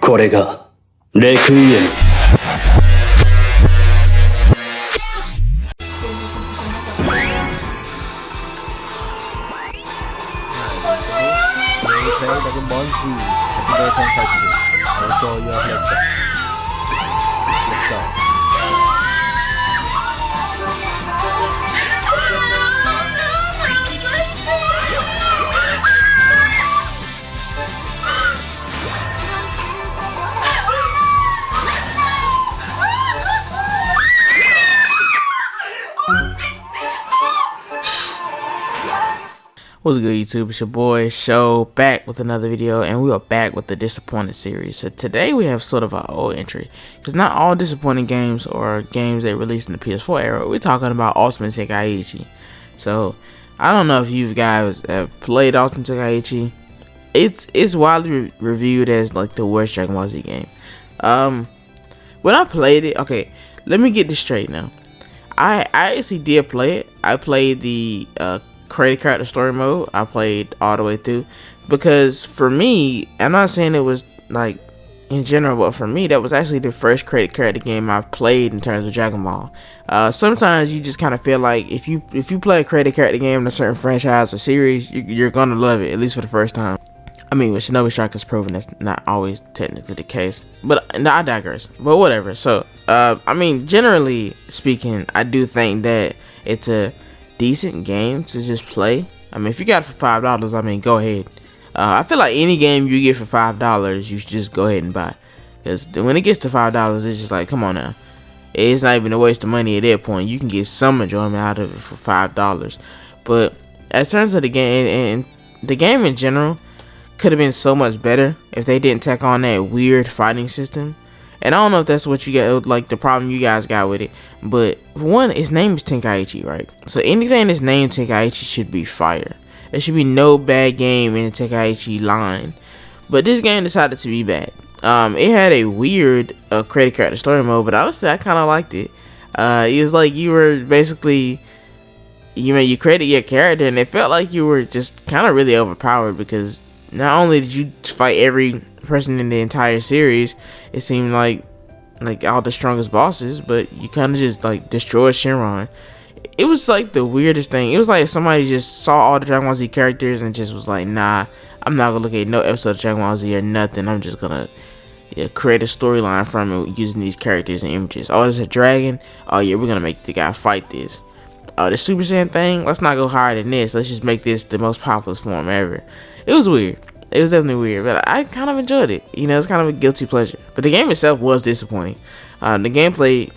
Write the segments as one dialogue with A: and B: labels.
A: これがレクイエム。
B: Dragon Ball Z Happy Tenkaichi. I'll show you later. Let's go.
C: What's good, YouTube? It's your boy Show back with another video, and we are back with the Disappointed series. So today we have sort of our old entry, because not all disappointing games or games they released in the PS4 era. We're talking about Ultimate Tenkaichi. So I don't know if you guys have played Ultimate Tenkaichi. It's widely reviewed as like the worst Dragon Ball Z game. When I played it, okay, let me get this straight now. I actually did play it. I played the created character story mode. I played all the way through, because for me, I'm not saying it was like in general, but for me that was actually the first created character game I've played in terms of Dragon Ball. Sometimes you just kind of feel like if you play a created character game in a certain franchise or series, you're gonna love it, at least for the first time. I mean, with Shinobi Striker's proven that's not always technically the case, but I digress. But whatever. So I mean, generally speaking, I do think that it's a decent game to just play. I mean, if you got it for $5, I mean, go ahead. I feel like any game you get for $5, you should just go ahead and buy. Because when it gets to $5, it's just like, come on now. It's not even a waste of money at that point. You can get some enjoyment out of it for $5. But in terms of the game, and the game in general could have been so much better if they didn't tack on that weird fighting system. And I don't know if that's what you got, like the problem you guys got with it. But for one, its name is Tenkaichi, right? So anything that's named Tenkaichi should be fire. There should be no bad game in the Tenkaichi line. But this game decided to be bad. It had a weird created character story mode, but honestly, I kind of liked it. It was like you were basically, you created your character, and it felt like you were just kind of really overpowered, because not only did you fight every person in the entire series, it seemed like all the strongest bosses, but you kind of just like destroyed Shenron. It was like the weirdest thing. It was like if somebody just saw all the Dragon Ball Z characters and just was like, nah, I'm not gonna look at no episode of Dragon Ball Z or nothing. I'm just gonna create a storyline from it using these characters and images. Oh, there's a dragon. Oh yeah, we're gonna make the guy fight this. Oh, the Super Saiyan thing, let's not go higher than this. Let's just make this the most powerful form ever. It was weird. It was definitely weird, but I kind of enjoyed it. It's kind of a guilty pleasure. But the game itself was disappointing. The gameplay,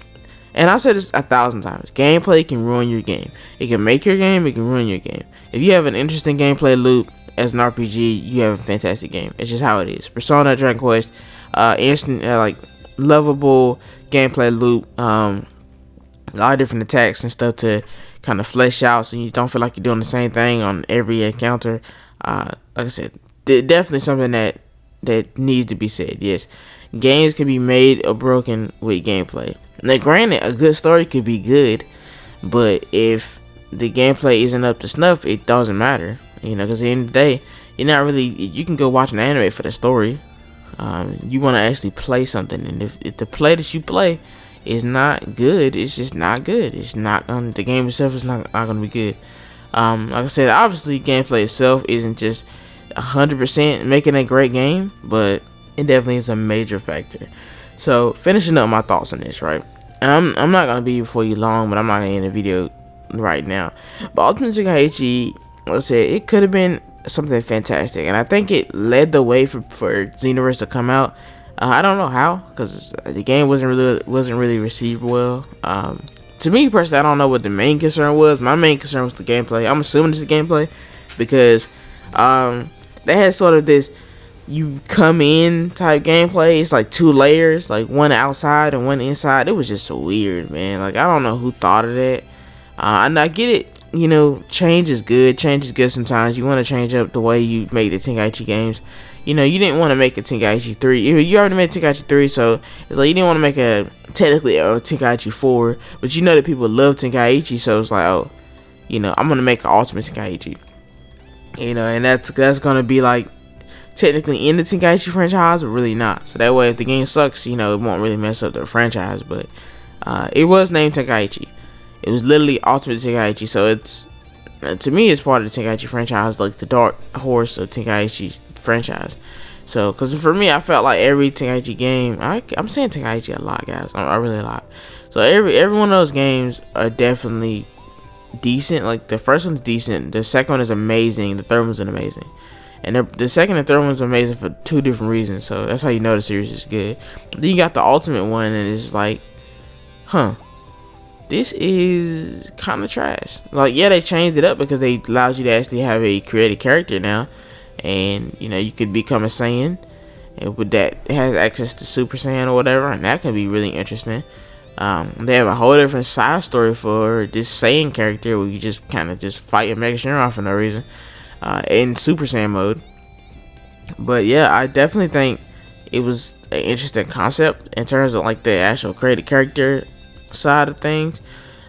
C: and I've said this 1,000 times, gameplay can ruin your game. It can make your game, it can ruin your game. If you have an interesting gameplay loop as an RPG, you have a fantastic game. It's just how it is. Persona, Dragon Quest, instant, like, lovable gameplay loop, a lot of different attacks and stuff to kind of flesh out so you don't feel like you're doing the same thing on every encounter. Like I said, definitely something that needs to be said. Yes, games can be made or broken with gameplay. Now, granted, a good story could be good, but if the gameplay isn't up to snuff, it doesn't matter. Because at the end of the day, you're not really. You can go watch an anime for the story. You want to actually play something, and if the play that you play is not good, it's just not good. It's not. The game itself is not gonna be good. Like I said, obviously, gameplay itself isn't just 100% making a great game, but it definitely is a major factor. So finishing up my thoughts on this, right? I'm not gonna be before you long, but I'm not gonna end the video right now. But Ultimate Tenkaichi, like I said, it could have been something fantastic, and I think it led the way for Xenoverse to come out. I don't know how, because the game wasn't really received well. To me personally, I don't know what the main concern was. My main concern was the gameplay. I'm assuming it's the gameplay, because they had sort of this you come in type gameplay. It's like 2 layers, like one outside and one inside. It was just so weird, man. Like, I don't know who thought of that. And I get it, change is good. Change is good sometimes. You want to change up the way you make the Tenkaichi games. You didn't want to make a Tenkaichi 3. You already made Tenkaichi 3, so it's like you didn't want to make technically a Tenkaichi 4. But you know that people love Tenkaichi, so it's like, oh, I'm going to make an Ultimate Tenkaichi. And that's going to be like technically in the Tenkaichi franchise, but really not. So that way, if the game sucks, you know, it won't really mess up the franchise. But it was named Tenkaichi. It was literally Ultimate Tenkaichi. So it's to me, it's part of the Tenkaichi franchise, like the dark horse of Tenkaichi franchise. So, because for me, I felt like every Tenkaichi game, I'm saying Tenkaichi a lot, guys. I really a lot. So every one of those games are definitely decent. Like the first one's decent, the second one is amazing, the third one's amazing, and the second and third one's amazing for two different reasons. So that's how you know the series is good. Then you got the ultimate one, and it's like, this is kind of trash. Like, yeah, they changed it up because they allowed you to actually have a created character now, and you know you could become a Saiyan, and with that it has access to Super Saiyan or whatever, and that can be really interesting. They have a whole different side story for this Saiyan character where you just kind of just fight a Mega Shenron for no reason in Super Saiyan mode. But yeah, I definitely think it was an interesting concept in terms of like the actual created character side of things,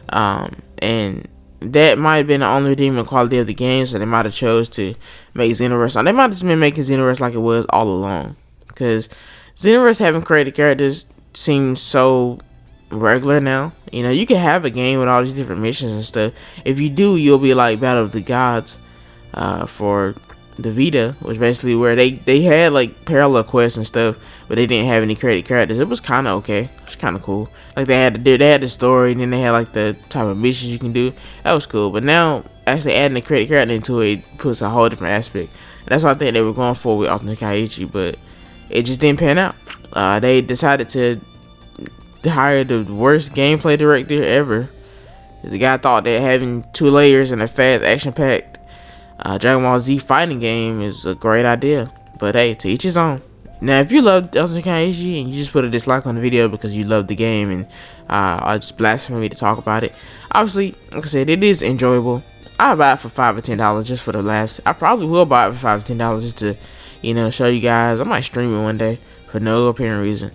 C: and that might have been the only redeeming quality of the game. So they might have chose to make Xenoverse. They might have just been making Xenoverse like it was all along, because Xenoverse having created characters seems so regular now. You know, you can have a game with all these different missions and stuff. If you do, you'll be like Battle of the Gods for the Vita, which basically where they had like parallel quests and stuff, but they didn't have any created characters. It was kind of okay. It was kind of cool. Like they had the story, and then they had like the type of missions you can do. That was cool. But now actually adding the created character into it puts a whole different aspect. And that's what I think they were going for with Ultimate Tenkaichi, but it just didn't pan out. They decided to hire the worst gameplay director ever. The guy thought that having 2 layers and a fast action-packed Dragon Ball Z fighting game is a great idea. But hey, to each his own. Now, if you love Ultimate Tenkaichi and you just put a dislike on the video because you love the game and are just blaspheming me to talk about it, obviously, like I said, it is enjoyable. I'll buy it for $5 or $10 just for the laughs. I probably will buy it for $5 or $10 just to, you know, show you guys. I might stream it one day for no apparent reason.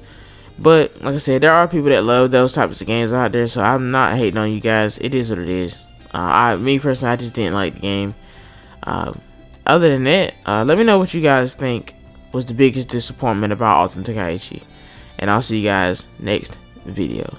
C: But like I said, there are people that love those types of games out there, so I'm not hating on you guys. It is what it is. Me personally, I just didn't like the game. Other than that, let me know what you guys think was the biggest disappointment about Ultimate Tenkaichi, and I'll see you guys next video.